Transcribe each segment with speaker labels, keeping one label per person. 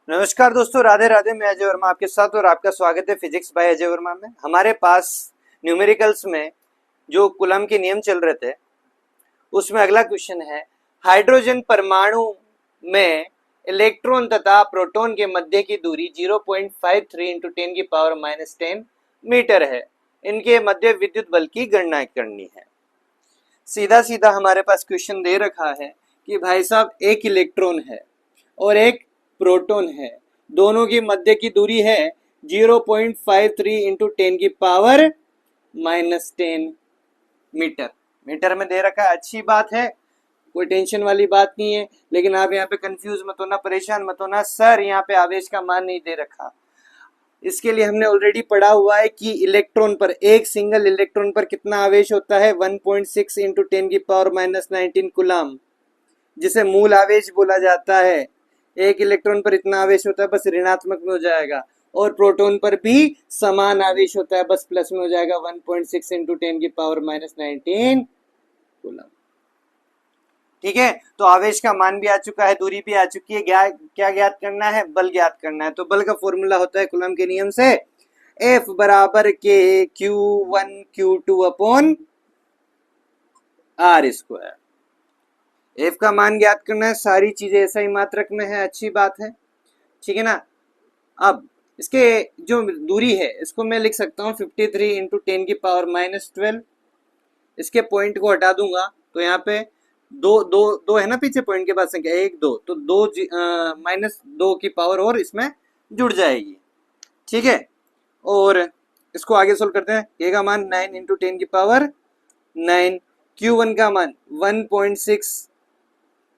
Speaker 1: नमस्कार दोस्तों, राधे राधे। मैं अजय वर्मा आपके साथ और आपका स्वागत है फिजिक्स बाय अजय वर्मा में। हमारे पास न्यूमेरिकल्स में जो कूलम के नियम चल रहे थे उसमें अगला क्वेश्चन है, हाइड्रोजन परमाणु में इलेक्ट्रॉन तथा प्रोटॉन के मध्य की दूरी 0.53 इंटू 10 की पावर -10 मीटर है। इनके मध्य विद्युत बल की गणना करनी है। सीधा सीधा हमारे पास क्वेश्चन दे रखा है कि भाई साहब एक इलेक्ट्रॉन है और एक प्रोटॉन है, दोनों की मध्य की दूरी है 0.53 इंटू 10 की पावर -10 मीटर। मीटर में दे रखा है, अच्छी बात है, कोई टेंशन वाली बात नहीं है। लेकिन आप यहाँ पे कंफ्यूज मत होना, परेशान मत होना, सर यहाँ पे आवेश का मान नहीं दे रखा। इसके लिए हमने ऑलरेडी पढ़ा हुआ है कि इलेक्ट्रॉन पर, एक सिंगल इलेक्ट्रॉन पर कितना आवेश होता है, 1.6 इंटू 10 की पावर -19 कूलम, जिसे मूल आवेश बोला जाता है। एक इलेक्ट्रॉन पर इतना आवेश होता है, बस ऋणात्मक में हो जाएगा। और प्रोटॉन पर भी समान आवेश होता है, बस प्लस में हो जाएगा, 1.6 इंटू 10 की पावर -19 कूलम। ठीक है, तो आवेश का मान भी आ चुका है, दूरी भी आ चुकी है। क्या ज्ञात करना है? बल ज्ञात करना है। तो बल का फॉर्मूला होता है कूलम के नियम से F बराबर के Q1 Q2 upon R square. F का मान ज्ञात करना है, सारी चीजें ऐसा ही मात्रक में है, अच्छी बात है, ठीक है ना। अब इसके जो दूरी है इसको मैं लिख सकता हूँ 53 इंटू 10 की पावर -12। इसके पॉइंट को हटा दूंगा तो यहाँ पे दो दो दो है ना, पीछे पॉइंट के बाद संख्या 1 2, तो -2 की पावर और इसमें जुड़ जाएगी, ठीक है। और इसको आगे सोल्व करते हैं। ए का मान 9 इंटू 10 की पावर 9, Q1 का मान 1.6,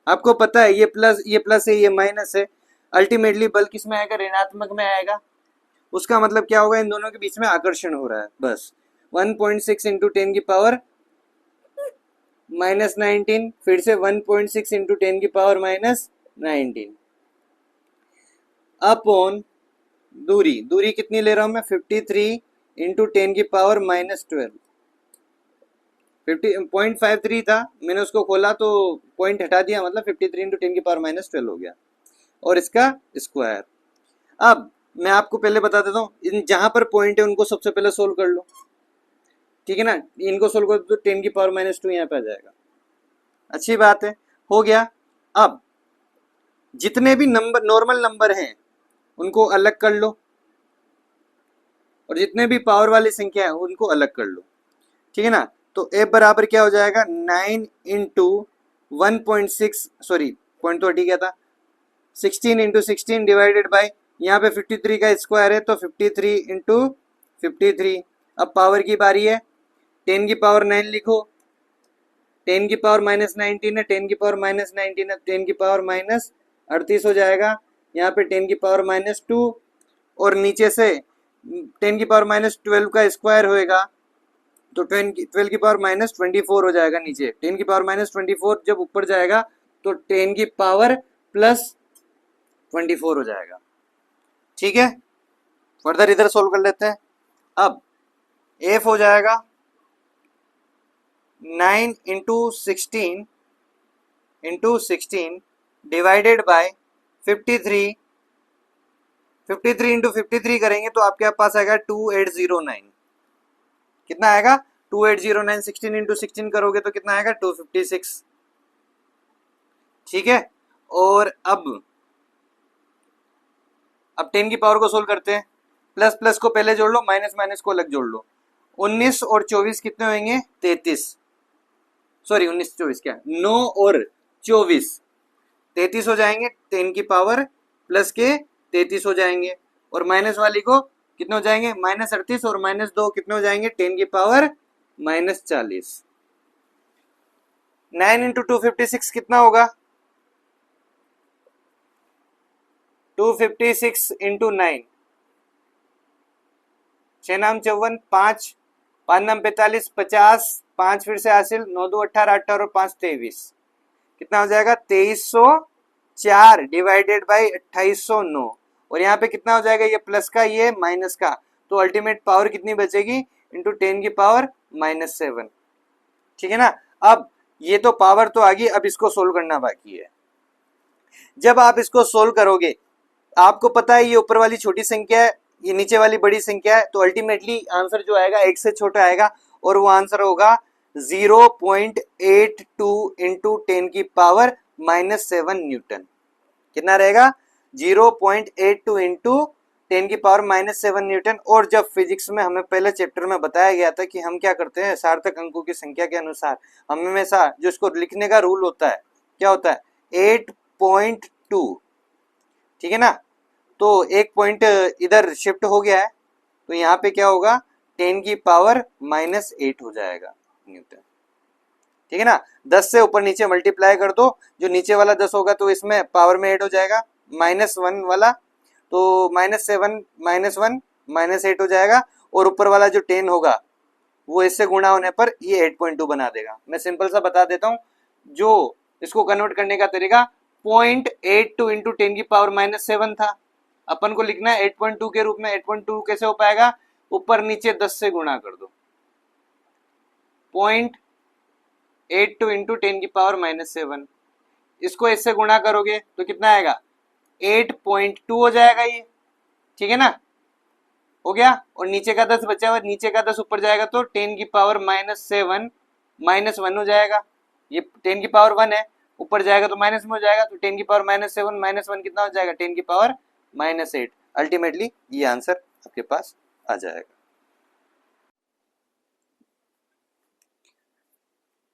Speaker 1: आपको पता है ये प्लस है, ये माइनस है, अल्टीमेटली बल किस में आएगा? ऋणात्मक में आएगा। उसका मतलब क्या होगा? इन दोनों के बीच में आकर्षण हो रहा है, बस। 1.6 इंटू 10 की पावर -19, फिर से 1.6 इंटू 10 की पावर -19 अपॉन दूरी कितनी ले रहा हूं मैं? 53 इंटू 10 की पावर -12। 0.53 था, मैंने उसको खोला तो पॉइंट हटा दिया, मतलब 53 इंटू 10 की पावर -12 हो गया, और इसका स्क्वायर। अब मैं आपको पहले बता देता हूँ, इन जहां पर पॉइंट है उनको सबसे पहले सोल्व कर लो, ठीक है ना। इनको सोल्व कर दो तो 10 की पावर -2 यहाँ पे आ जाएगा, अच्छी बात है, हो गया। अब जितने भी नंबर, नॉर्मल नंबर हैं, उनको अलग कर लो, और जितने भी पावर वाली संख्या है उनको अलग कर लो, ठीक है ना। तो F बराबर क्या हो जाएगा? 9 इंटू 1.6, सॉरी पॉइंट तो हटी गया था, 16 इंटू 16 डिवाइडेड बाई, यहाँ पे 53 का स्क्वायर है तो 53 इंटू 53। अब पावर की बारी है, 10 की पावर 9 लिखो, 10 की पावर -19 है, 10 की पावर -19 है, 10 की पावर -38 हो जाएगा। यहाँ पे 10 की पावर -2, और नीचे से 10 की पावर -12 का स्क्वायर होएगा तो 12 की पावर -24 हो जाएगा। नीचे 10 की पावर -24 जब ऊपर जाएगा तो 10 की पावर +24 हो जाएगा, ठीक है। फर्दर इधर सोल्व कर लेते हैं। अब एफ हो जाएगा 9 इंटू 16 डिवाइडेड बाय 53। 53 इंटू 53 करेंगे तो आपके पास आएगा 2809। कितना आएगा? 2809। 16 इंटू 16 करोगे तो कितना आएगा? 256, ठीक है। और अब 10 की पावर को सोल्व करते हैं, प्लस प्लस को पहले जोड़ लो, माइनस माइनस को अलग जोड़ लो। 19 और 24 कितने होंगे? 33, सॉरी 19 24 क्या, 9 और 24 33 हो जाएंगे, 10 की पावर प्लस के 33 हो जाएंगे, और माइनस वाली को कितने हो जाएंगे? -38, और -2 कितने हो जाएंगे? 10 की पावर -40। 9 इंटू 256 कितना होगा? 256 इंटू 9, 6 नाम 54, 5 5 नाम 45, 50, 5 फिर से हासिल, 9 2 18, 18 और 5 23, कितना हो जाएगा? 2304 डिवाइडेड बाई 2809, और यहाँ पे कितना हो जाएगा? ये प्लस का, ये माइनस का, तो अल्टीमेट पावर कितनी बचेगी? इंटू 10 की पावर -7, ठीक है ना। अब ये तो पावर तो आ गई, अब इसको सोल्व करना बाकी है। जब आप इसको सोल्व करोगे आपको पता है ये ऊपर वाली छोटी संख्या है, ये नीचे वाली बड़ी संख्या है, तो अल्टीमेटली आंसर जो आएगा एक से छोटा आएगा और वो आंसर होगा 0.82 इंटू 10 की पावर -7 न्यूटन। कितना रहेगा? 0.82 इंटू 10 की पावर -7 न्यूटन। और जब फिजिक्स में हमें पहले चैप्टर में बताया गया था कि हम क्या करते हैं, सार्थक अंकों की संख्या के अनुसार हम हमेशा जो इसको लिखने का रूल होता है क्या होता है, 8.2, ठीक है ना। तो एक पॉइंट इधर शिफ्ट हो गया है, तो यहाँ पे क्या होगा, 10 की पावर -8 हो जाएगा न्यूटन, ठीक है ना। 10 से ऊपर नीचे मल्टीप्लाई कर दो, जो नीचे वाला 10 होगा तो इसमें पावर में ऐड हो जाएगा, -1 वाला तो -7 -1 -8 हो जाएगा, और ऊपर वाला जो 10 होगा वो इससे गुणा होने पर ये 8.2 बना देगा। मैं सिंपल सा बता देता हूँ, जो इसको कन्वर्ट करने का तरीका 0.82 इंटू 10 की पावर -7 था, अपन को लिखना है 8.2 के रूप में। 8.2 कैसे हो पाएगा, ऊपर नीचे 10 से गुणा कर दो, 0.82 इंटू 10 की पावर -7, इसको इससे गुणा करोगे तो कितना आएगा, 8.2 हो जाएगा ये, ठीक है ना, हो गया। और नीचे का 10 बचा हुआ, नीचे का 10 ऊपर जाएगा तो 10 की पावर -7 -1 हो जाएगा, ये 10 की पावर 1 है, ऊपर जाएगा तो माइनस में हो जाएगा, तो 10 की पावर -7 -1 कितना हो जाएगा, 10 की पावर -8। अल्टीमेटली ये आंसर आपके पास आ जाएगा।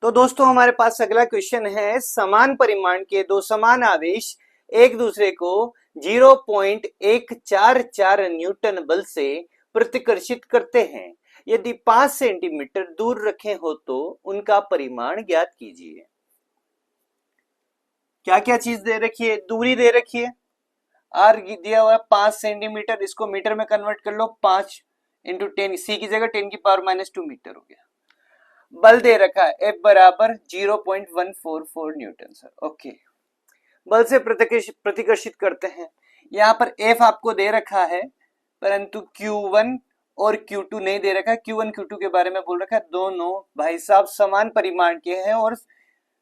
Speaker 1: तो दोस्तों हमारे पास अगला क्वेश्चन है, समान परिमाण के दो समान आवेश एक दूसरे को 0.144 न्यूटन बल से प्रतिकर्षित करते हैं। यदि 5 सेंटीमीटर दूर रखे हो तो उनका परिमाण ज्ञात कीजिए। क्या क्या चीज दे रखी है, दूरी दे रखी है, आर दिया हुआ है 5 सेंटीमीटर, इसको मीटर में कन्वर्ट कर लो, 5 इंटू 10, सी की जगह 10 की पावर -2 मीटर हो गया। बल दे रखा है F बराबर 0.144 न्यूटन सर, ओके। बल से प्रतिकर्षित करते हैं, यहाँ पर F आपको दे रखा है, परंतु Q1 और Q2 नहीं दे रखा है। Q1 Q2 के बारे में बोल रखा है, दोनों भाई साहब समान परिमाण के हैं और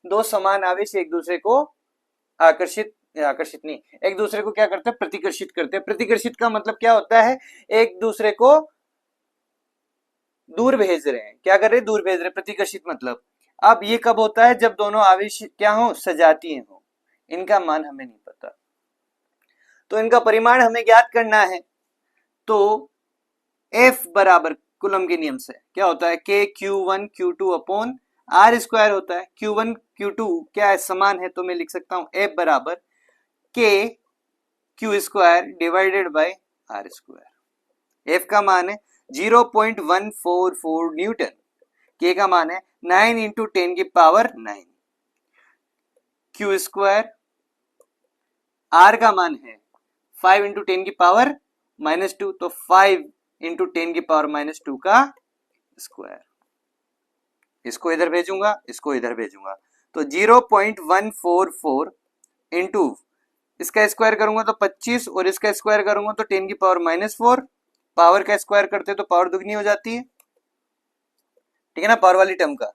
Speaker 1: दो समान आवेश एक दूसरे को आकर्षित नहीं, एक दूसरे को क्या करते हैं, प्रतिकर्षित करते हैं। प्रतिकर्षित का मतलब क्या होता है, एक दूसरे को दूर भेज रहे हैं, क्या कर रहे हैं, दूर भेज रहे हैं, प्रतिकर्षित मतलब। अब ये कब होता है, जब दोनों आवेश क्या हो, सजातीय हो, इनका मान हमें नहीं पता, तो इनका परिमाण हमें ज्ञात करना है। तो F बराबर कूलम के नियम से क्या होता है, K Q1 Q2 upon R square होता है। Q1 Q2 क्या है, समान है, तो मैं लिख सकता हूं F बराबर K Q square divided by R square. F का मान है 0.144 न्यूटन, K का मान है 9 इंटू 10 की पावर 9, Q स्क्वायर, R का मान है 5 इंटू 10 की पावर -2, तो 5 इंटू 10 की पावर -2 का स्क्वायर। इसको इधर भेजूंगा, इसको इधर भेजूंगा, तो 0.144 इंटू इसका स्क्वायर करूंगा तो 25, और इसका स्क्वायर करूंगा तो 10 की पावर -4, पावर का स्क्वायर करते तो पावर दुगनी हो जाती है, ठीक है ना, पावर वाली टर्म का,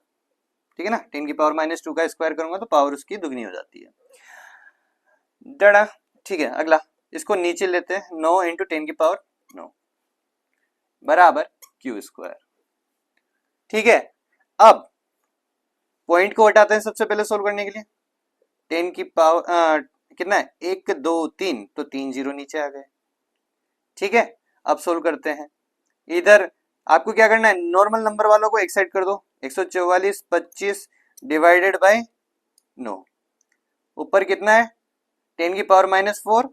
Speaker 1: ठीक है ना। 10 की पावर -2 का स्क्वायर करूंगा तो पावर उसकी दुगनी हो जाती है, डड़ा, ठीक है। अगला इसको नीचे लेते हैं, 9 इंटू 10 की पावर 9 बराबर Q स्क्वायर, ठीक है। अब पॉइंट को हटाते हैं सबसे पहले सोल्व करने के लिए, 10 की पावर कितना है, 1 2 3, तो 3 जीरो नीचे आ गए, ठीक है। अब सोल्व करते हैं, इधर आपको क्या करना है, नॉर्मल नंबर वालों को एक साइड कर दो, 144 25 डिवाइडेड बाय 9, ऊपर कितना है 10 की पावर -4,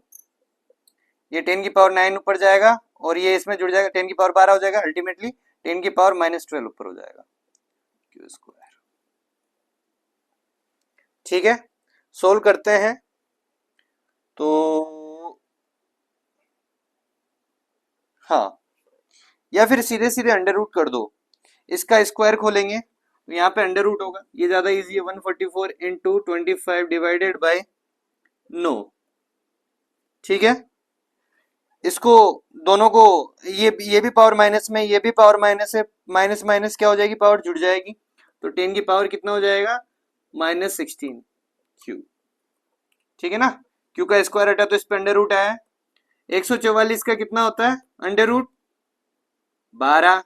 Speaker 1: ये 10 की पावर 9 ऊपर जाएगा और ये इसमें जुड़ जाएगा, 10 की पावर 12 हो जाएगा, अल्टीमेटली 10 की पावर -12 ऊपर हो जाएगा, Q स्क्वायर, ठीक है। सोल्व करते हैं तो हाँ, या फिर सीधे सीधे अंडर रूट कर दो, इसका स्क्वायर खोलेंगे तो यहाँ पे अंडर रूट होगा, ये ज्यादा इजी है, 144 इंटू 25 डिवाइडेड बाय 9, ठीक है। इसको दोनों को ये भी पावर माइनस में, ये भी पावर माइनस है, माइनस माइनस क्या हो जाएगी, पावर जुड़ जाएगी, तो 10 की पावर कितना हो जाएगा, -16 Q, ठीक है ना। Q का स्क्वायर हटा तो इस पे अंडर रूट आया, 144 का कितना होता है अंडर रूट 12,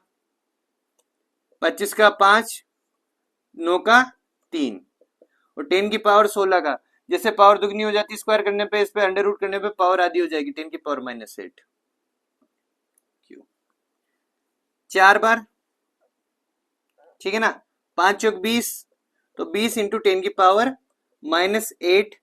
Speaker 1: 25 का 5, 9 का 3 और 10 की पावर 16 का। जैसे पावर दुगनी हो जाती स्क्वायर करने पे, इस पे अंडर रूट करने पे पावर आधी हो जाएगी, 10 की पावर -8 क्यों 4 बार, ठीक है ना। 5 चौक 20, तो 20 इंटू 10 की पावर -8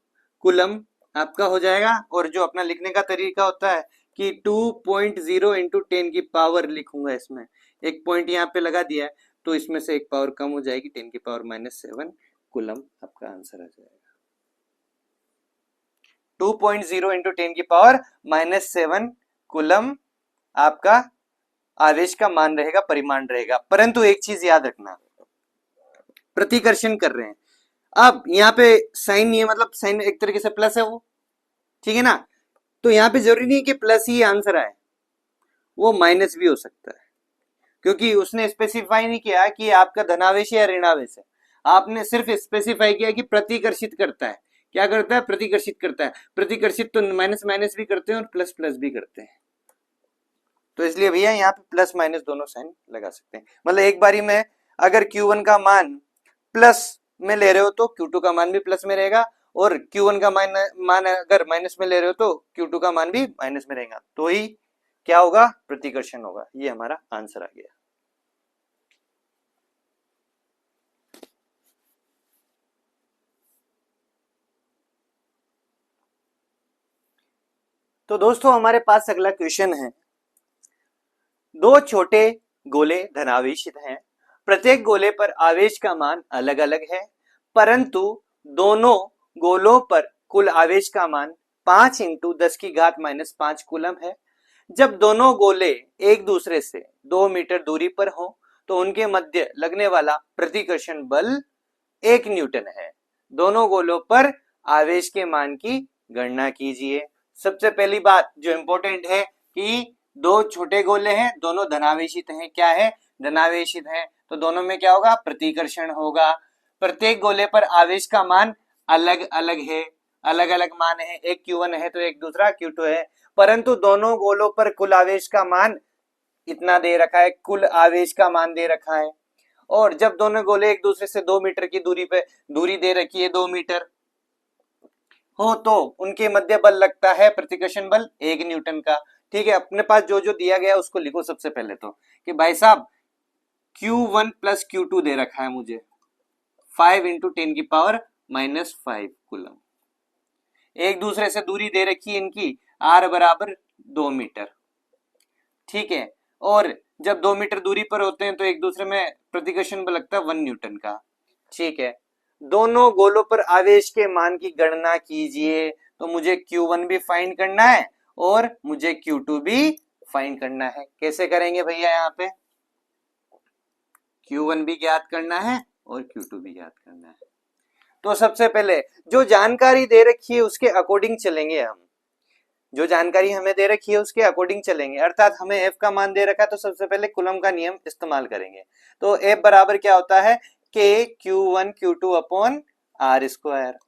Speaker 1: कुलम आपका हो जाएगा। और जो अपना लिखने का तरीका होता है कि 2.0 इंटू 10 की पावर लिखूंगा, इसमें एक पॉइंट यहाँ पे लगा दिया है, तो इसमें से एक पावर कम हो जाएगी, 10 की पावर -7 कुलम आपका आंसर आ जाएगा। 2.0 इंटू 10 की पावर -7 कुलम आपका आवेश का मान रहेगा, परिमाण रहेगा। परंतु एक चीज याद रखना, प्रतिकर्षण कर रहे हैं, अब यहाँ पे साइन नहीं है, मतलब साइन एक तरीके से प्लस है वो, ठीक है ना। तो यहाँ पे जरूरी नहीं कि प्लस ही आंसर आए, वो माइनस भी हो सकता है, क्योंकि उसने स्पेसिफाई नहीं किया कि आपका धनावेश या ऋणावेश है। आपने सिर्फ स्पेसिफाई किया कि प्रतिकर्षित करता है। क्या करता है? प्रतिकर्षित करता है। प्रतिकर्षित तो माइनस माइनस भी करते हैं और प्लस प्लस भी करते हैं, तो इसलिए भैया यहाँ पे प्लस माइनस दोनों साइन लगा सकते हैं। मतलब एक बारी में अगर Q1 का मान प्लस में ले रहे हो तो Q2 का मान भी प्लस में रहेगा, और Q1 का मान अगर माइनस में ले रहे हो तो Q2 का मान भी माइनस में रहेगा, तो ही क्या होगा? प्रतिकर्षण होगा। ये हमारा आंसर आ गया। तो दोस्तों हमारे पास अगला क्वेश्चन है, दो छोटे गोले धनावेशित हैं, प्रत्येक गोले पर आवेश का मान अलग अलग है, परंतु दोनों गोलों पर कुल आवेश का मान 5 इंटू 10 की घात -5 कूलम है। जब दोनों गोले एक दूसरे से 2 मीटर दूरी पर हो तो उनके मध्य लगने वाला प्रतिकर्षण बल 1 न्यूटन है। दोनों गोलों पर आवेश के मान की गणना कीजिए। सबसे पहली बात जो इंपॉर्टेंट है कि दो छोटे गोले हैं, दोनों धनावेशित हैं। क्या है? धनावेशित हैं, तो दोनों में क्या होगा? प्रतिकर्षण होगा। प्रत्येक गोले पर आवेश का मान अलग अलग है, अलग अलग मान है, एक Q1 है तो एक दूसरा Q2 है, परंतु दोनों गोलों पर कुल आवेश का मान इतना दे रखा है, कुल आवेश का मान दे रखा है। और जब दोनों गोले एक दूसरे से 2 मीटर की दूरी पे दूरी दे रखी है, 2 मीटर हो, तो उनके मध्य बल लगता है प्रतिकर्षण बल 1 न्यूटन का। ठीक है, अपने पास जो जो दिया गया उसको लिखो सबसे पहले तो, कि भाई साहब Q1 प्लस Q2 दे रखा है मुझे 5 इंटू 10 की पावर -5 कूलम। एक दूसरे से दूरी दे रखी है इनकी R बराबर 2 मीटर। ठीक है, और जब 2 मीटर दूरी पर होते हैं तो एक दूसरे में प्रतिकर्षण बल लगता है 1 न्यूटन का। ठीक है, दोनों गोलों पर आवेश के मान की गणना कीजिए, तो मुझे Q1 भी फाइंड करना है और मुझे Q2 भी फाइंड करना है। कैसे करेंगे भैया? यहाँ पे Q1 भी ज्ञात करना है और Q2 भी ज्ञात करना है। तो सबसे पहले जो जानकारी दे रखी है उसके अकॉर्डिंग चलेंगे हम, जो जानकारी हमें दे रखी है उसके अकॉर्डिंग चलेंगे। अर्थात हमें F का मान दे रखा है तो सबसे पहले कूलम का नियम इस्तेमाल करेंगे। तो F बराबर क्या होता है? K Q1 Q2 upon R square.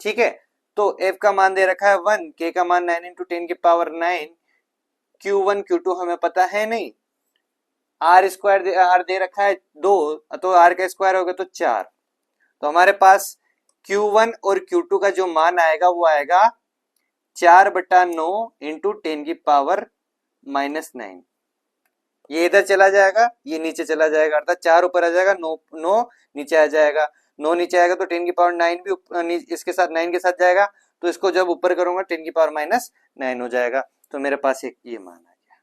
Speaker 1: ठीक है, तो F का मान दे रखा है 1, K का मान 9 इंटू 10 की पावर 9, Q1 Q2 हमें पता है नहीं, R स्क्वायर R दे रखा है 2, तो R का स्क्वायर होगा तो 4। तो हमारे पास Q1 और Q2 का जो मान आएगा वो आएगा 4/9 इंटू 10 की पावर -9। ये इधर चला जाएगा, ये नीचे चला जाएगा, अर्थात 4 ऊपर आ जाएगा, 9 नीचे आ जाएगा। 9 नीचे आएगा तो 10 की पावर 9 भी इसके साथ 9 के साथ जाएगा, तो इसको जब ऊपर करूंगा 10 की पावर -9 हो जाएगा। तो मेरे पास एक ये मान आ गया।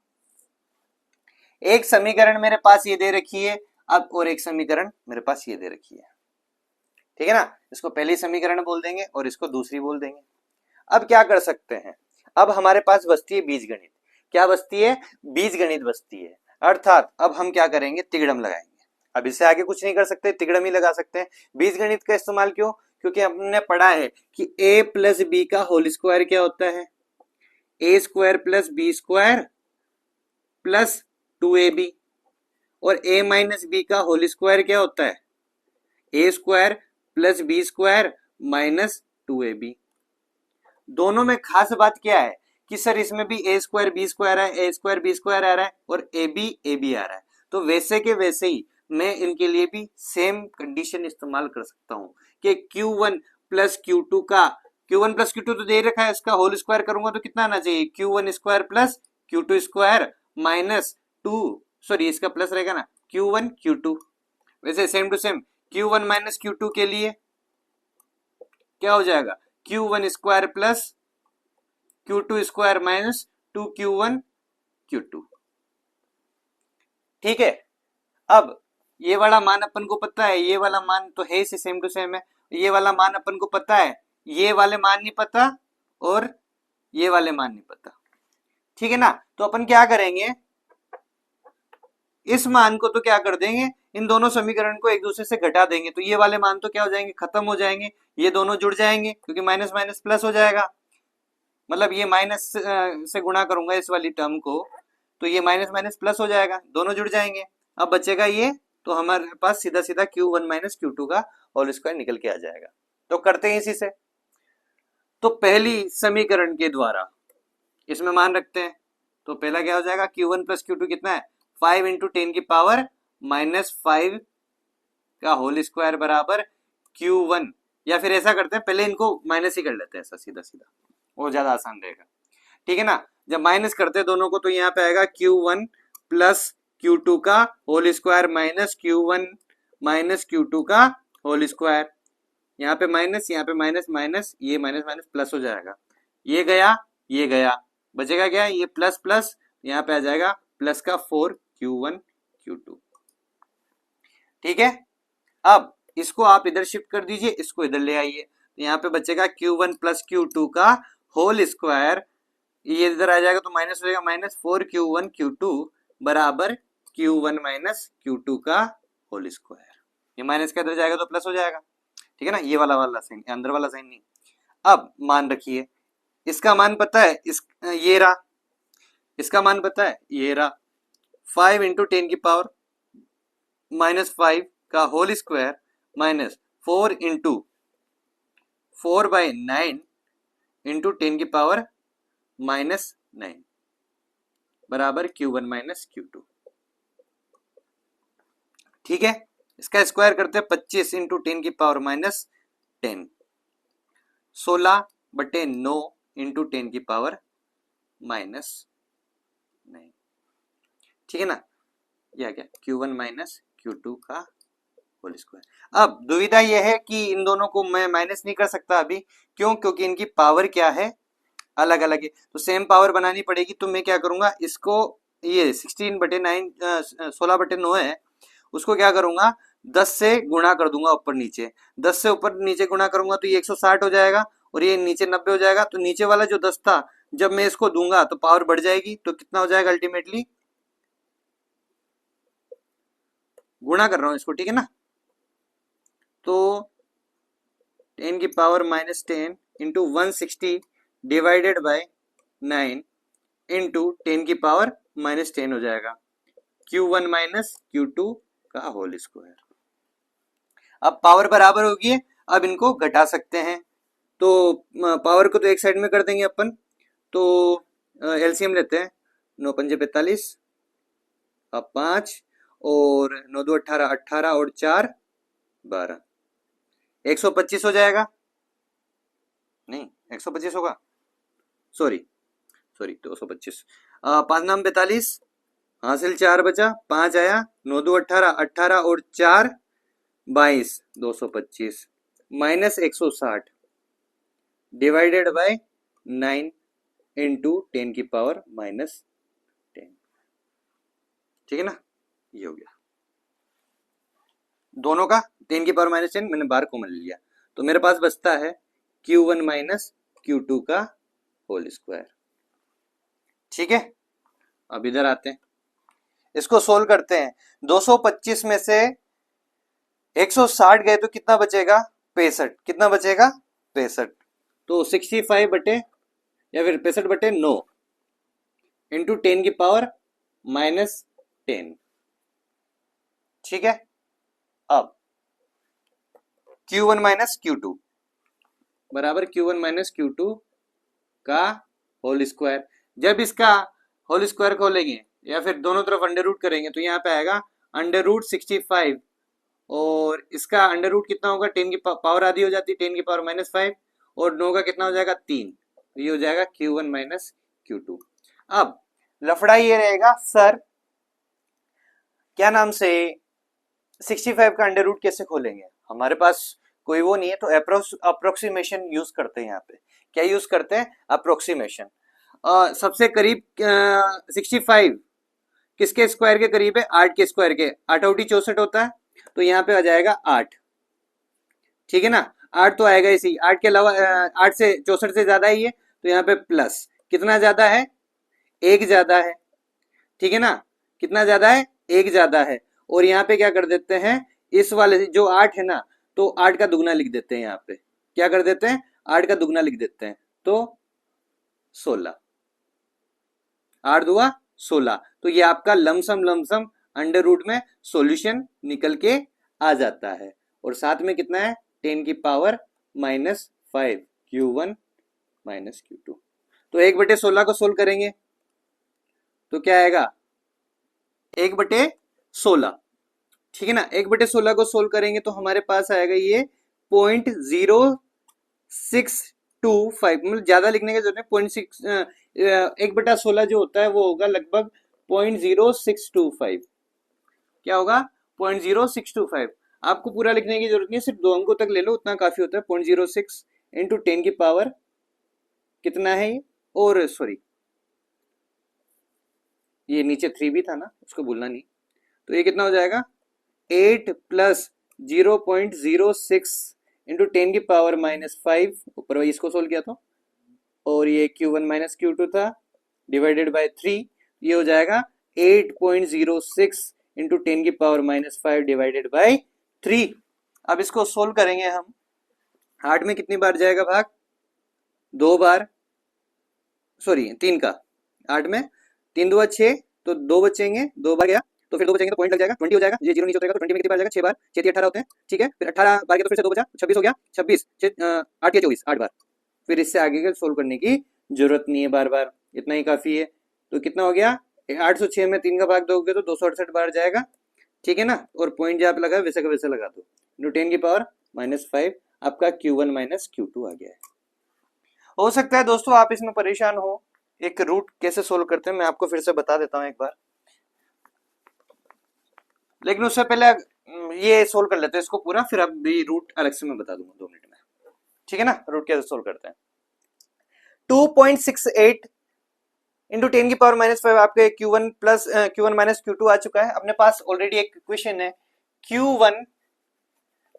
Speaker 1: एक समीकरण मेरे पास ये दे रखी है, अब और एक समीकरण मेरे पास ये दे रखी है। ठीक है ना, इसको पहली समीकरण बोल देंगे और इसको दूसरी बोल देंगे। अब क्या कर सकते हैं? अब हमारे पास बचती है बीजगणित। क्या बचती है? बीजगणित बचती है। अर्थात अब हम क्या करेंगे? तिगड़म लगाएंगे। अब इससे आगे कुछ नहीं कर सकते, तिगड़म ही लगा सकते हैं। बीजगणित का इस्तेमाल क्यों? क्योंकि हमने पढ़ा है कि a प्लस बी का होल स्क्वायर क्या होता है? a square plus B square plus 2ab, और a माइनस बी का होल स्क्वायर क्या होता है? a square plus B square minus 2ab। दोनों में खास बात क्या है कि सर इसमें भी ए स्क्वायर बी स्क्वायर है, ए स्क्वायर बी स्क्वायर आ रहा है और ए बी आ रहा है, तो वैसे के वैसे ही मैं इनके लिए भी सेम कंडीशन इस्तेमाल कर सकता हूं कि Q1 प्लस Q2 का Q1 प्लस Q2 तो दे रखा है, इसका होल स्क्वायर करूंगा तो कितना आना चाहिए, Q1 square plus Q2 square minus 2, sorry इसका प्लस रहेगा ना, Q1 Q2। वैसे same to same Q1 minus Q2 के लिए क्या हो जाएगा, Q1 square plus Q2 square minus 2Q1 Q2। ठीक है, अब ये वाला मान अपन को पता है, ये वाला मान तो है इसे सेम टू सेम है, ये वाला मान अपन को पता है, ये वाले मान नहीं पता और ये वाले मान नहीं पता। ठीक है ना, तो अपन क्या करेंगे, इस मान को तो क्या कर देंगे, इन दोनों समीकरण को एक दूसरे से घटा देंगे, तो ये वाले मान तो क्या हो जाएंगे, खत्म हो जाएंगे, ये दोनों जुड़ जाएंगे क्योंकि माइनस माइनस प्लस हो जाएगा, मतलब ये माइनस से गुणा करूंगा इस वाली टर्म को तो ये माइनस माइनस प्लस हो जाएगा, दोनों जुड़ जाएंगे। अब बचेगा ये, तो हमारे पास सीधा सीधा Q1 माइनस Q2 का होल स्क्वायर निकल के आ जाएगा। तो करते हैं इसी से, तो पहली समीकरण के द्वारा इसमें मान रखते हैं, तो पहला क्या हो जाएगा, Q1 प्लस Q2 कितना है, 5 इंटू 10 की पावर माइनस 5 का होल स्क्वायर बराबर Q1, या फिर ऐसा करते हैं पहले इनको माइनस ही कर लेते हैं, ऐसा सीधा सीधा वो ज्यादा आसान रहेगा। ठीक है ना, जब माइनस करते हैं दोनों को तो यहाँ पे आएगा Q1 प्लस Q2 का whole square minus Q1 minus Q2 का होल स्क्वायर, यहाँ पे माइनस माइनस, ये माइनस माइनस प्लस हो जाएगा, ये गया, बचेगा क्या, ये प्लस प्लस, यहाँ पे आ जाएगा प्लस का 4Q1 Q2। ठीक है, अब इसको आप इधर शिफ्ट कर दीजिए, इसको इधर ले आइए, तो यहाँ पे बचेगा Q1 प्लस Q2 का होल स्क्वायर, ये इधर आ जाएगा तो माइनस हो जाएगा, माइनस 4Q1 Q2 बराबर Q1 माइनस Q2 का होल स्क्वायर, ये माइनस का इधर जाएगा तो प्लस हो जाएगा। ठीक है ना, ये वाला साइन, अंदर वाला साइन नहीं। अब मान रखिए, इसका मान पता है, इस ये रहा, इसका मान पता है, ये रहा 5 इंटू 10 की पावर माइनस 5 का whole square minus 4 into 4/9 into 10 की पावर माइनस 9 बराबर Q1 माइनस Q2। ठीक है, इसका स्क्वायर करते हैं 25 इंटू 10 की पावर माइनस 10, 16/9 इंटू 10 की पावर माइनस 9। ठीक है ना, यह क्या, Q1 माइनस Q2 का होल स्क्वायर। अब दुविधा यह है कि इन दोनों को मैं माइनस नहीं कर सकता अभी, क्यों, क्योंकि इनकी पावर क्या है, अलग अलग है, तो सेम पावर बनानी पड़ेगी। तो मैं क्या करूंगा, इसको ये 16/9 है, उसको क्या करूंगा, 10 से गुणा कर दूंगा ऊपर नीचे, 10 से ऊपर नीचे गुणा करूंगा तो ये 160 हो जाएगा और ये नीचे 90 हो जाएगा, तो नीचे वाला जो 10 था जब मैं इसको दूंगा तो पावर बढ़ जाएगी, तो कितना हो जाएगा अल्टीमेटली, गुणा कर रहा हूं इसको, ठीक है ना, तो 10 की power minus 10 into 160 divided by 9 into 10 की पावर माइनस 10 हो जाएगा Q1 माइनस Q2 का होल स्क्वायर। अब पावर बराबर होगी, अब इनको घटा सकते हैं, तो पावर को तो एक साइड में कर देंगे अपन, तो एलसीएम लेते हैं, 9 पंजे 45, अब 5 और 9 2 18, 18 और 4 12, 125 हो जाएगा, नहीं 125 होगा, सॉरी 225, 5 नाम 45, हासिल 4 बचा, 5 आया, 9 2 18, 18 और 4 22, 225 माइनस 160 डिवाइडेड बाय 9 इंटू 10 की पावर माइनस 10। ठीक है ना, ये हो गया, दोनों का 10 की पावर माइनस 10 मैंने बार कॉमन ले लिया, तो मेरे पास बचता है Q1 माइनस Q2 का होल स्क्वायर। ठीक है, अब इधर आते हैं, इसको सोल्व करते हैं, 225 में से 160 गए तो कितना बचेगा, 65, कितना बचेगा 65, तो 65 बटे या फिर 65/9 इंटू 10 की पावर माइनस 10। ठीक है, अब Q1 माइनस Q2 बराबर Q1 माइनस Q2 का होल स्क्वायर। जब इसका होल स्क्वायर खोलेंगे या फिर दोनों तरफ अंडर रूट करेंगे तो यहाँ पे आएगा अंडर रूट 65, और इसका अंडर रूट कितना होगा, 10 की पावर आधी हो जाती है, 10 की पावर -5, और 9 का कितना हो जाएगा 3, ये हो जाएगा Q1 माइनस Q2। अब लफड़ा ये रहेगा सर क्या नाम से 65 का अंडर रूट कैसे खोलेंगे, हमारे पास कोई वो नहीं है, तो अप्रोक्सीमेशन यूज करते हैं। यहाँ पे क्या यूज करते हैं, अप्रोक्सीमेशन। सबसे करीब 65 किसके स्क्वायर के करीब है, 8 के स्क्वायर के, 8 आउटी 64 होता है, तो यहाँ पे आ जाएगा 8, ठीक है ना, 8 तो आएगा इसी, 8 के अलावा 8 से 64 से ज्यादा ही है, तो यहाँ पे प्लस कितना ज्यादा है, 1 ज्यादा है, ठीक है ना, कितना ज्यादा है, 1 ज्यादा है, और यहाँ पे क्या कर देते हैं, इस वाले जो 8 है ना, तो 8 का दुगना लिख देते हैं, यहाँ पे क्या कर देते हैं, 8 का दुगना लिख देते हैं, तो 16, 8 दुआ 16, तो ये आपका लमसम अंडर रूट में सॉल्यूशन निकल के आ जाता है, और साथ में कितना है, 10 की पावर -5 Q1 माइनस Q2। तो 1/16 को सोल्व करेंगे तो क्या आएगा, 1/16, ठीक है ना, 1/16 को सोल्व करेंगे तो हमारे पास आएगा ये 0.0625, मतलब ज्यादा लिखने की जरूरत नहीं, 1/16 जो होता है वो होगा लगभग 0.0625, क्या होगा 0.0625। आपको पूरा लिखने की जरूरत नहीं है, सिर्फ 2 अंकों तक ले लो, उतना काफी होता है। 0.06 इंटू 10 की पावर कितना है ये, और सॉरी ये नीचे 3 भी था ना, उसको भूलना नहीं, तो ये कितना हो जाएगा 8 प्लस 0.06 इंटू 10 की पावर -5, ऊपर वही इसको सोल्व किया था, और ये Q1 माइनस Q2 था, डिवाइडेड बाय 3, ये हो जाएगा 8.06 इंटू 10 की पावर -5 डिवाइडेड बाय 3। अब इसको सोल्व करेंगे हम, 8 में कितनी बार जाएगा भाग, 2 बार, सॉरी 3 का, 8 में 3 2 6, तो 2 बचेंगे, 2 बार गया तो फिर 2 बचेंगे तो पॉइंट लग जाएगा, 20 हो जाएगा, ये 0 नीचे उतरेगा तो 20 में कितनी बार जाएगा, 6 बार, 6 3 18 होते हैं, ठीक है, फिर 18 बार गया तो फिर से 2 बचा, 26 हो गया, 26 8 के 24, 8 बार, फिर इससे आगे का सोल्व करने की जरूरत नहीं है बार बार, इतना ही काफी है। तो कितना हो गया, 806 में 3 का भाग दोगे तो 268 बार जाएगा, ठीक है ना, और पॉइंट जहाँ पे लगा वैसे का वैसे लगा दो, इंटू 10 की पावर -5, आपका Q1 माइनस Q2 आ गया है। हो सकता है दोस्तों आप इसमें परेशान हो, एक रूट कैसे सोल्व करते हैं मैं आपको फिर से बता देता हूं एक बार, लेकिन उससे पहले ये सोल्व कर लेते हैं इसको पूरा, फिर अब भी रूट अलग से मैं बता दूंगा 2 मिनट में, ठीक है ना। रूट कैसे सोल्व करते हैं, 2.68 इंटू 10 की पावर -5 आपके Q1 माइनस Q2 आ चुका है। अपने पास ऑलरेडी एक इक्वेशन है, Q1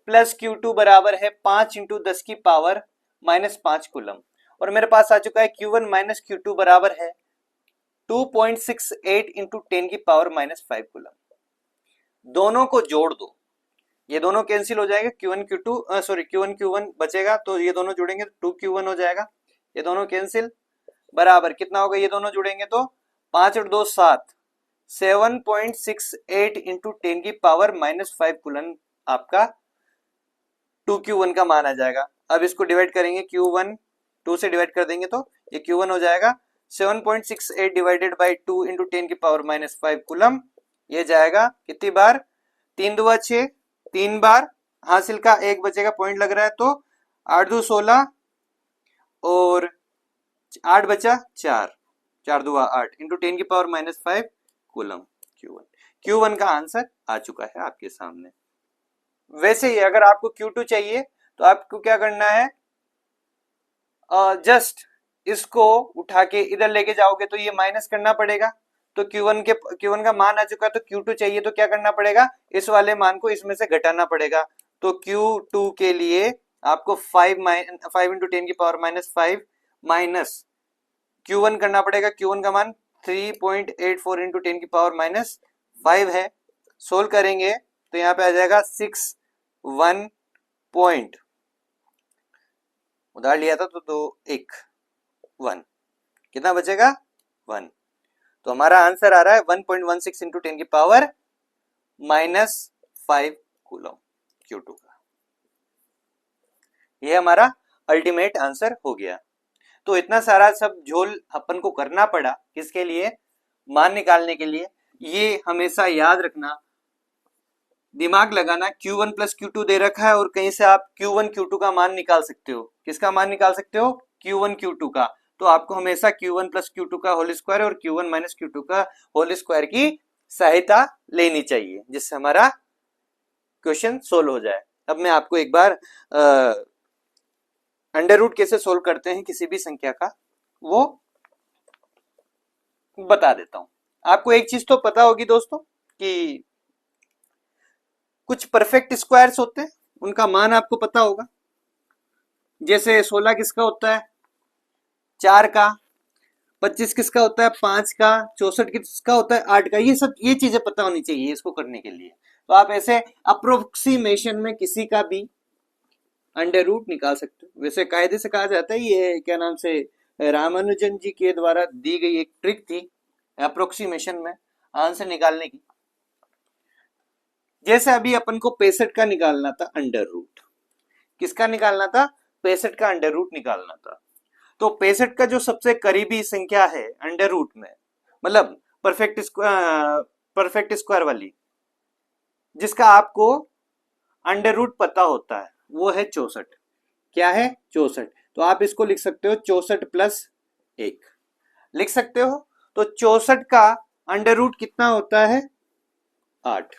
Speaker 1: प्लस Q2 बराबर है 5 इंटू 10 की पावर -5 कूलम, और मेरे पास आ चुका है Q1 माइनस Q2 बराबर है 2.68 इंटू 10 की पावर -5 कूलम। दोनों को जोड़ दो, ये दोनों कैंसिल हो जाएगा, Q1 Q1 बचेगा, तो ये दोनों जुड़ेंगे तो 2Q1 हो जाएगा, ये दोनों कैंसिल, बराबर कितना होगा, ये दोनों जुड़ेंगे तो 5 और 2 7, 7.68 इंटू 10 की पावर -5 कूलन आपका 2Q1 का मान आ जाएगा। अब इसको डिवाइड करेंगे, Q1 2 से डिवाइड कर देंगे तो ये Q1 हो जाएगा 7.68 डिवाइडेड बाई 2 इंटू 10 की पावर -5 कूलम, ये जाएगा कितनी बार, 3 2 6, 3 बार, हासिल का 1 बचेगा, पॉइंट लग रहा है, तो 8 2 16 और 8 बचा 4, 4 2 8 इंटू 10 की पावर -5 कूलम Q1 का आंसर आ चुका है आपके सामने। वैसे ही अगर आपको Q2 चाहिए तो आपको क्या करना है, जस्ट इसको उठा के इधर लेके जाओगे तो ये माइनस करना पड़ेगा, तो Q1 का मान आ चुका है, तो Q2 चाहिए तो क्या करना पड़ेगा, इस वाले मान को इसमें से घटाना पड़ेगा, तो Q2 के लिए आपको 5 इंटू 10 की पावर -5 माइनस Q1 करना पड़ेगा, Q1 का मान 3.84 इंटू 10 की पावर -5 है, सोल्व करेंगे तो यहाँ पे आ जाएगा 6 1 उधार लिया था तो 2 1 1, कितना बचेगा 1, तो हमारा आंसर आ रहा है 1.16 इंटू 10 की पावर -5 कूलम Q2 का, ये हमारा अल्टीमेट आंसर हो गया। तो इतना सारा सब झोल अपन को करना पड़ा किसके लिए, मान निकालने के लिए। ये हमेशा याद रखना, दिमाग लगाना, Q1 प्लस Q2 दे रखा है और कहीं से आप Q1 Q2 का मान निकाल सकते हो। किसका मान निकाल सकते हो, Q1 Q2 का। तो आपको हमेशा Q1 प्लस Q2 का होल स्क्वायर और Q1 माइनस Q2 का होल स्क्वायर की सहायता लेनी चाहिए, जिससे हमारा क्वेश्चन सोल्व हो जाए। अब मैं आपको एक बार अंडर रूट कैसे सोल्व करते हैं किसी भी संख्या का वो बता देता हूं। आपको एक चीज तो पता होगी दोस्तों कि कुछ परफेक्ट स्क्वायर्स होते हैं, उनका मान आपको पता होगा। जैसे 16 किसका होता है, 4 का। 25 किसका होता है, 5 का। 64 किसका होता है, 8 का। ये चीजें पता होनी चाहिए इसको करने के लिए। तो आप ऐसे अप्रोक्सीमेशन में किसी का भी अंडर रूट निकाल सकते हो। वैसे कायदे से कहा जाता है, ये क्या नाम से रामानुजन जी के द्वारा दी गई एक ट्रिक थी अप्रोक्सीमेशन में आंसर निकालने की। जैसे अभी अपन को 65 का निकालना था अंडर रूट। किसका निकालना था, 65 का अंडर रूट निकालना था। तो 65 का जो सबसे करीबी संख्या है अंडर रूट में, मतलब परफेक्ट स्क्वायर वाली, जिसका आपको अंडर रूट पता होता है, वो है 64। क्या है, 64। तो आप इसको लिख सकते हो 64 प्लस 1 लिख सकते हो। तो 64 का अंडर रूट कितना होता है, 8।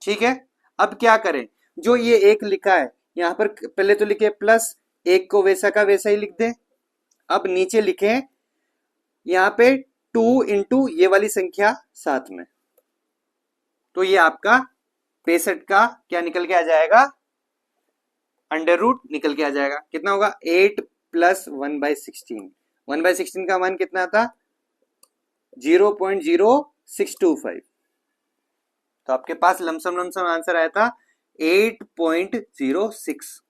Speaker 1: ठीक है, अब क्या करें, जो ये 1 लिखा है यहां पर पहले तो लिखे प्लस 1 को वैसा का वैसा ही लिख दें। अब नीचे लिखे यहां पे 2 इंटू ये वाली संख्या साथ में। तो ये आपका 65 का क्या निकल के आ जाएगा, अंडर रूट निकल के आ जाएगा। कितना होगा, 8 प्लस 1/16। 1/16 का मान कितना था, 0.0625। तो आपके पास लमसम आंसर आया था 8.06।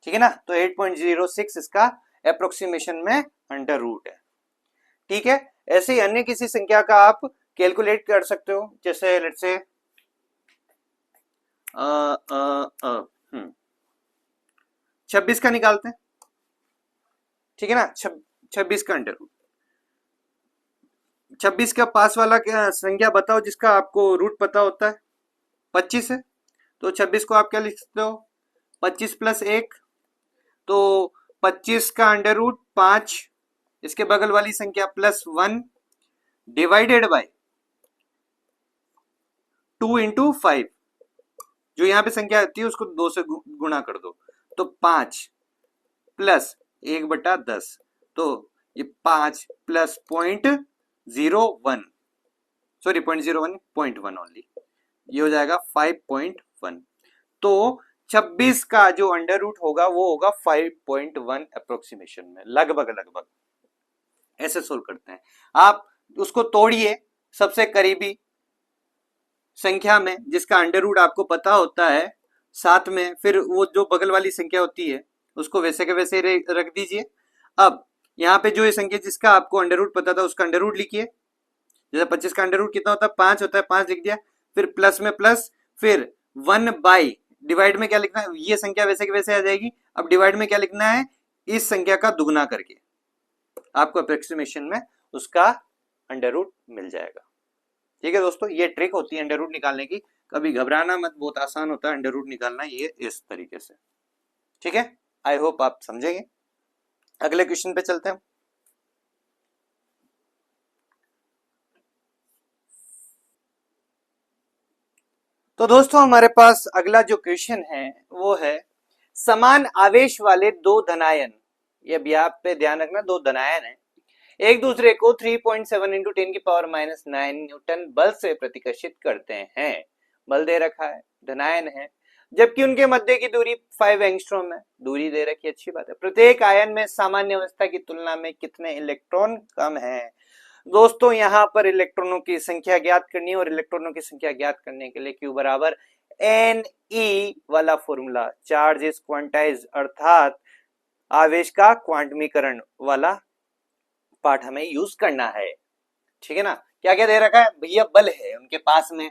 Speaker 1: ठीक है ना, तो 8.06 इसका अप्रोक्सीमेशन में अंडर रूट है। ठीक है, ऐसे ही अन्य किसी संख्या का आप कैलकुलेट कर सकते हो। जैसे लेट्स से 26 का निकालते हैं। ठीक है ना, 26 का अंडर रूट। 26 का पास वाला क्या संख्या बताओ जिसका आपको रूट पता होता है, 25 है। तो 26 को आप क्या लिख सकते हो, 25 प्लस 1। तो 25 का अंडर रूट 5, इसके बगल वाली संख्या प्लस 1 डिवाइडेड बाय 2 इंटू 5। जो यहां पे संख्या आती है उसको 2 से गुणा कर दो। तो 5 प्लस 1/10। तो ये 5 प्लस 0.01, सॉरी 0.01, 0.1 ओनली, ये हो जाएगा 5.1। तो 26 का जो अंडर रूट होगा वो होगा 5.1 अप्रोक्सीमेशन में, लगभग ऐसे सोल्व करते हैं। आप उसको तोड़िए सबसे करीबी संख्या में जिसका अंडर रूट आपको पता होता है, साथ में फिर वो जो बगल वाली संख्या होती है उसको वैसे के वैसे रख दीजिए। अब यहाँ पे जो ये संख्या जिसका आपको अंडर रूट पता था उसका अंडर रूट लिखिए। जैसे 25 का अंडर रूट कितना होता है, 5 होता है, 5 लिख दिया। फिर प्लस में प्लस, फिर 1 बाई डिवाइड में क्या लिखना है, ये संख्या वैसे के वैसे आ जाएगी। अब डिवाइड में क्या लिखना है, इस संख्या का दुगना करके आपको अप्रोक्सीमेशन में उसका अंडर रूट मिल जाएगा। ठीक है दोस्तों, ये ट्रिक होती है अंडर रूट निकालने की। कभी घबराना मत, बहुत आसान होता है अंडर रूट निकालना, ये इस तरीके से। ठीक है, आई होप आप समझेंगे। अगले क्वेश्चन पे चलते हैं। तो दोस्तों हमारे पास अगला जो क्वेश्चन है वो है समान आवेश वाले दो धनायन, ये भी आप पे ध्यान रखना, दो धनायन है, एक दूसरे को 3.7 इंटू 10⁻⁹ न्यूटन बल से प्रतिकर्षित करते हैं। बल दे रखा है, धनायन है, जबकि उनके मध्य की दूरी 5 एंगस्ट्रॉम है। दूरी दे रखी, अच्छी बात है। प्रत्येक आयन में सामान्य अवस्था की तुलना में कितने इलेक्ट्रॉन कम है। दोस्तों यहाँ पर इलेक्ट्रॉनों की संख्या ज्ञात करनी है, और इलेक्ट्रॉनों की संख्या ज्ञात करने के लिए Q बराबर Ne वाला फॉर्मूला, चार्ज इज क्वांटाइज, अर्थात आवेश का क्वांटमीकरण वाला पार्ट हमें यूज करना है। ठीक है ना, क्या क्या दे रखा है भैया, बल है उनके पास में,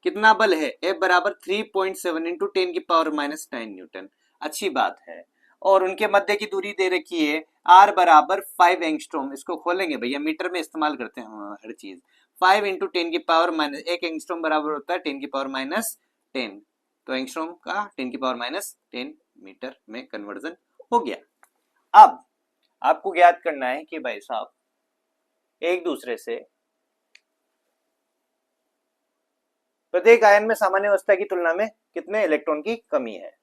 Speaker 1: कितना बल है, F बराबर 3.7 इंटू 10⁻⁹ न्यूटन, अच्छी बात है। और उनके मध्य की दूरी दे रखी है r बराबर 5 एंगस्ट्रॉम। इसको खोलेंगे भैया, मीटर में इस्तेमाल करते हैं हम हर चीज। 5 इंटू 10 की पावर माइनस, एक एंगस्ट्रॉम बराबर होता है 10 की पावर माइनस 10, तो एंगस्ट्रॉम का 10 की पावर माइनस 10 मीटर में कन्वर्जन हो गया। अब आपको याद करना है कि भाई साहब एक दूसरे से प्रत्येक आयन में सामान्य अवस्था की तुलना में कितने इलेक्ट्रॉन की कमी है।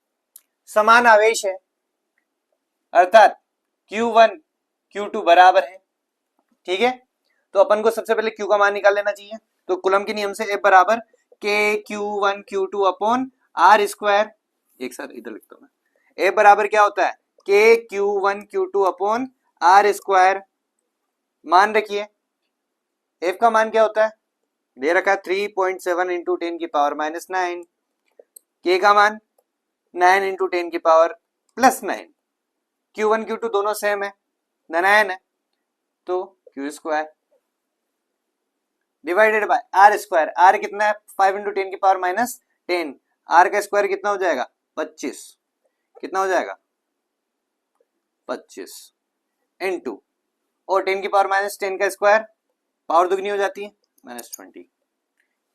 Speaker 1: समान आवेश है अर्थात Q1 Q2 बराबर है, ठीक है। तो अपन को सबसे पहले Q का मान निकाल लेना चाहिए। तो कूलम के नियम से F बराबर K Q1 Q2 upon R square, एक साथ इधर लिखता हूं मैं। F बराबर क्या होता है K Q1 Q2 upon R square. मान रखिए F का मान क्या होता है, दे रखा है 3.7 इंटू 10 की पावर माइनस 9। K का मान 9 इंटू 10 की पावर प्लस 9। Q1 Q2 दोनों सेम है, 9 है, तो Q square divided by R square. R कितना है 5 इंटू 10 की पावर माइनस 10। R का स्क्वायर कितना हो जाएगा 25, कितना हो जाएगा 25 इंटू, और 10 की पावर माइनस 10 का स्क्वायर पावर दुगनी हो जाती है माइनस 20।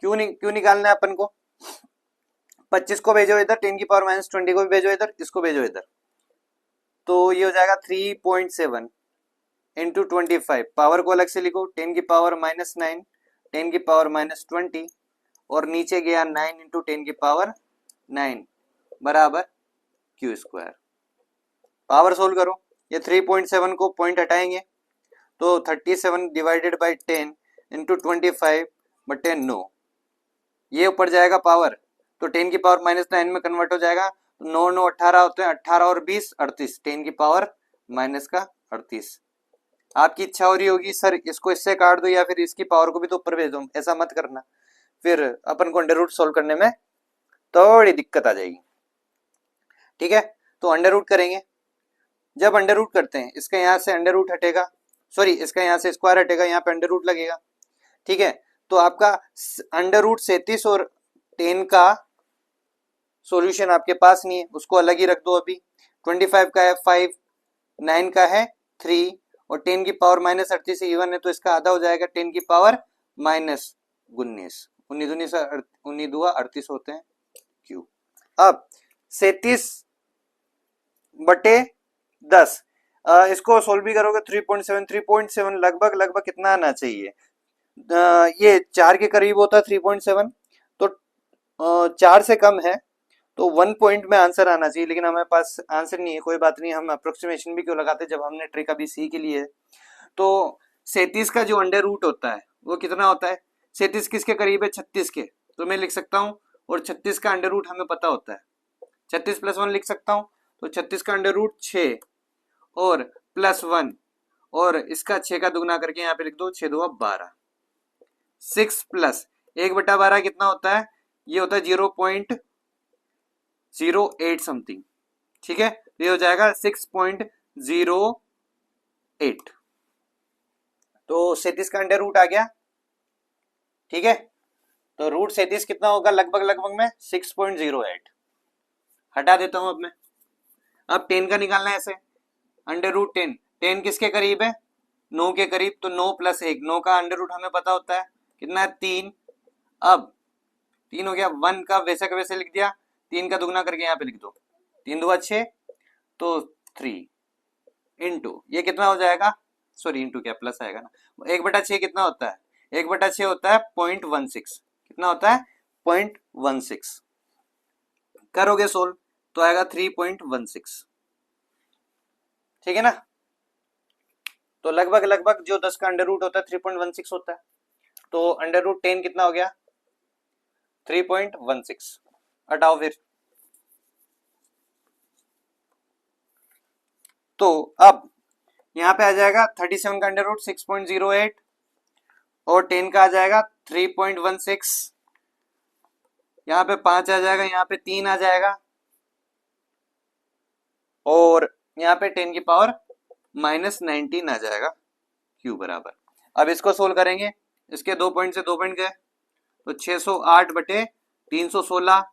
Speaker 1: क्यों निकालना है अपन को, 25 को भेजो इधर, 10 की पावर माइनस 20 को भी भेजो इधर, इसको भेजो इधर, तो ये हो जाएगा 3.7 इंटू 25। पावर को अलग से लिखो, 10 की पावर माइनस 9, 10 की पावर माइनस 20, और नीचे गया 9 इंटू 10 की पावर 9 बराबर Q स्क्वायर। पावर सोल्व करो, ये 3.7 को पॉइंट हटाएंगे तो 37 डिवाइडेड बाई 10 इंटू 25 बटे 9, ये ऊपर जाएगा पावर, तो 10 की पावर माइनस 9 में कन्वर्ट हो जाएगा। 9 9 18 होते हैं, 18 और 20 38, 10 की पावर माइनस का 38। आपकी इच्छा हो रही होगी सर इसको इससे काट दो या फिर इसकी पावर को भी तो ऊपर भेज दो, ऐसा मत करना, फिर अपन को अंडर रूट सोल्व करने में थोड़ी दिक्कत आ जाएगी, ठीक है। तो अंडर रूट करेंगे, जब अंडर रूट करते हैं इसका यहाँ से अंडर रूट हटेगा, सॉरी इसका यहाँ से स्क्वायर हटेगा, यहाँ पे अंडर रूट लगेगा, ठीक है। तो आपका अंडर रूट 37 और 10 का सॉल्यूशन आपके पास नहीं है, उसको अलग ही रख दो अभी। 25 का है 5, 9 का है 3, और 10 की पावर माइनस 38 से इवन है तो इसका आधा हो जाएगा 10 की पावर माइनस 19, 19 दुआ 38 होते हैं Q। अब 37 बटे 10, इसको सोल्व भी करोगे 3.7 लगभग कितना आना चाहिए, ये 4 के करीब होता है 3.7, तो 4 से कम है तो 1 पॉइंट में आंसर आना चाहिए, लेकिन हमारे पास आंसर नहीं है, कोई बात नहीं, हम अप्रोक्सीमेशन भी क्यों लगाते जब हमने ट्रिक अभी सीख ली है। तो 37 का जो अंडर रूट होता है वो कितना होता है, 37 किसके करीब है 36 के, तो मैं लिख सकता हूँ, और 36 का अंडर रूट हमें पता होता है, 36 प्लस 1 लिख सकता हूँ, तो 36 का अंडर रूट 6 और प्लस 1, और इसका 6 का दुगना करके यहाँ पे लिख दो, 6 2 12, 6 प्लस 1/12 कितना होता है, ये होता है 0.08 समथिंग, ठीक है। ये हो जाएगा 6.08, तो 37 का अंडर रूट आ गया, ठीक है। तो रूट 37 कितना होगा लगभग में 6.08, हटा देता हूं अब मैं। अब 10 का निकालना है ऐसे, अंडर रूट 10 किसके करीब है 9 के करीब, तो 9 प्लस 1, 9 का अंडर रूट हमें पता होता है कितना है 3, अब 3 हो गया, 1 का वैसे का वैसे लिख दिया, 3 का दुगना करके यहाँ पे लिख दो, 3 2 6, तो 3 इंटू ये कितना हो जाएगा, सॉरी इंटू क्या प्लस आएगा ना, 1/6 कितना होता है, 1/6 होता है 0.16, कितना होता है 0.16, करोगे सोल्व तो आएगा 3.16, ठीक है ना। तो लगभग जो 10 का अंडर रूट होता है 3.16 होता है, तो अंडर रूट 10 कितना हो गया 3.16, हटाओ फिर। तो अब यहाँ पे आ जाएगा 37 का अंडर रूट 6.08, और 10 का आ जाएगा 3.16, यहाँ पे 5 आ जाएगा, यहाँ पे 3 आ जाएगा, और यहाँ पे 10 की पावर माइनस 19 आ जाएगा Q बराबर। अब इसको सोल्व करेंगे, इसके 2 पॉइंट से 2 पॉइंट गए, तो 608 बटे 316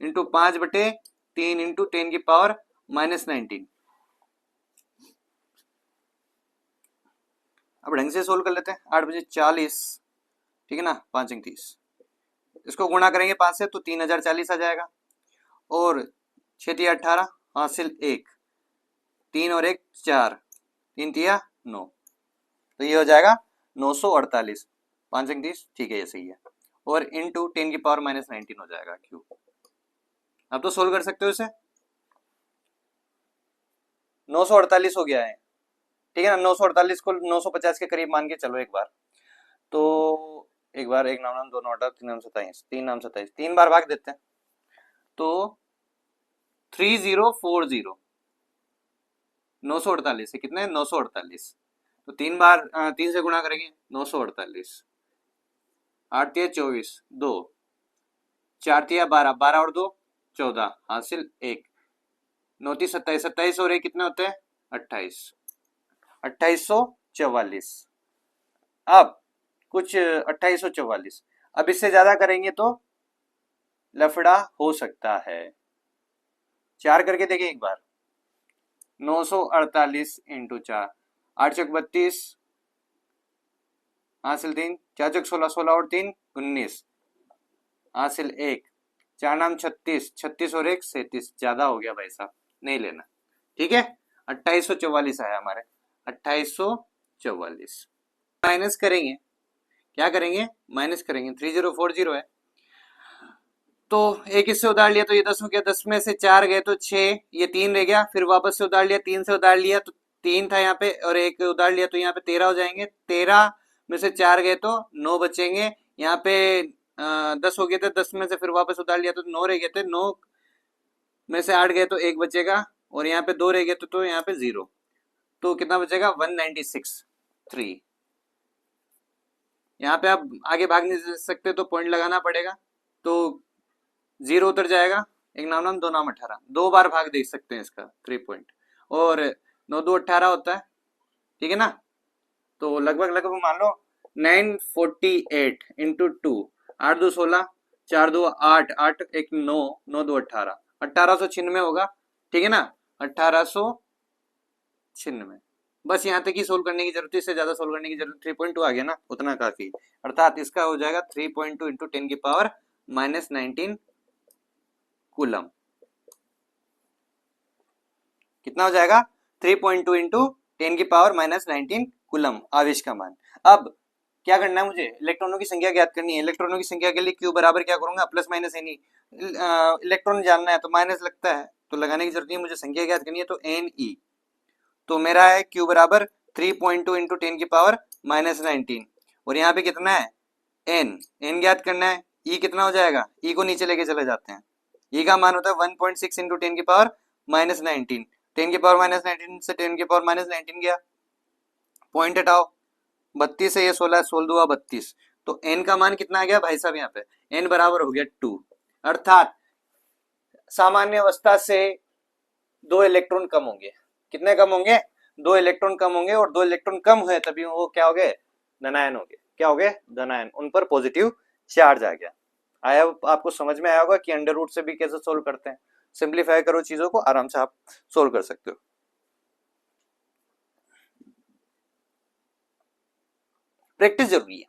Speaker 1: इंटू 5 बटे 3 इंटू 10 की पावर माइनस 19, अब ढंग से सोल्व कर लेते हैं। 8 बजे 40, ठीक है ना, 5 अंक 30, इसको गुणा करेंगे 5 से तो 3040 आ जाएगा, और 6 तिया 18, हासिल 1, 3 और 1 4, 3 तिया 9, तो ये हो जाएगा 948, 5 अंक 30, ठीक है ये सही है, और इंटू 10 की पावर -19 हो जाएगा क्यू। अब तो सोल्व कर सकते हो इसे, 948 हो गया है, ठीक है ना। 948 को 950 के करीब मान के चलो एक बार, तो एक बार, एक नाम नाम, दो नोटा, तीन नाम 27, तीन नाम 27, 3 बार भाग देते हैं, तो 3040, 948 से कितने, 948, तो 3 बार 3 से गुणा करेंगे, 948, 8 तिया 24, 2, 4 तिया 12, 12 और 2 14, हासिल 1, 9 ती 27, 27 और 1 कितने होते हैं, 28, 2844। अब कुछ 2844, अब इससे ज्यादा करेंगे तो लफड़ा हो सकता है। 4 करके देखें एक बार, 948 इंटू 4, 8 चौक 32, हासिल 3, 4 चौक 16, 16 और 3 19, हासिल 1, 4 नाम 36, 36 और 1 37, ज्यादा हो गया भाई साहब, नहीं लेना, ठीक है। 2844 आया हमारे, 2844 माइनस करेंगे, क्या करेंगे, माइनस करेंगे, 3040 है, तो एक इससे उधार लिया तो ये 10 हो गया, 10 में से 4 गए तो 6, ये 3 रह गया, फिर वापस से उधार लिया, 3 से उधार लिया तो 3 था यहाँ पे, और एक उधार लिया तो यहाँ पे 13 हो जाएंगे, 13 में से 4 गए तो 9 बचेंगे, यहाँ पे 10 हो गए थे, 10 में से फिर वापस उधार लिया तो 9 रह गए थे, 9 में से 8 गए तो 1 बचेगा, और यहाँ पे 2 रह गए तो यहाँ पे 0, तो कितना बचेगा, 196 3। यहाँ पे आप आगे भाग नहीं दे सकते तो पॉइंट लगाना पड़ेगा, तो 0 उतर जाएगा, एक नाम नाम, दो नाम 18, 2 बार भाग दे सकते हैं इसका 3 पॉइंट, और 9 2 18 होता है, ठीक है ना। तो लगभग लगभग मान लो 948 इंटू 2, 8 2 16, 4 2 8, 8 1 9, 9 2 18, 1896 होगा, ठीक है ना, 1896, बस यहाँ तक ही सोल्व करने की जरूरत है, इससे ज्यादा सोल्व करने की जरूरत, 3.2 आ गया ना, उतना काफी, अर्थात इसका हो जाएगा 3.2 इंटू 10 की पावर -19 कूलम। कितना हो जाएगा, 3.2 इंटू 10 की पावर -19 कूलम, आवेश का मान। अब क्या करना है मुझे, इलेक्ट्रॉनों की संख्या ज्ञात करनी है, इलेक्ट्रॉनों की संख्या के लिए क्यू बराबर क्या करूंगा, plus minus N E, electron जानना है तो माइनस लगता है, तो लगाने की जरूरत नहीं है, मुझे संख्या ज्ञात करनी है तो एन ई, तो मेरा है क्यू बराबर 3.2 इंटू 10 की पावर -19, और यहाँ पे कितना है, एन, एन ज्ञात करना है, ई कितना हो जाएगा, ई को नीचे लेके चले जाते हैं, ई का मान होता है 1.6 इंटू 10 की पावर -19, 10 की पावर -19 से 10 की पावर -19 गया, पॉइंट हटाओ, 32 से ये 16, 16 दुआ 32, तो एन का मान कितना आ गया भाई साहब, यहाँ पे एन बराबर हो गया 2, अर्थात सामान्य अवस्था से 2 इलेक्ट्रॉन कम होंगे, कितने कम होंगे, 2 इलेक्ट्रॉन कम होंगे, और 2 इलेक्ट्रॉन कम हुए तभी वो क्या हो गए, धनायन हो गए, क्या हो गए, धनायन, उन पर पॉजिटिव चार्ज आ गया। आया, आपको समझ में आया होगा कि अंडर रूट से भी कैसे सोल्व करते हैं, सिंप्लीफाई करो चीजों को, आराम से आप सोल्व कर सकते हो। प्रैक्टिस जरूरी है।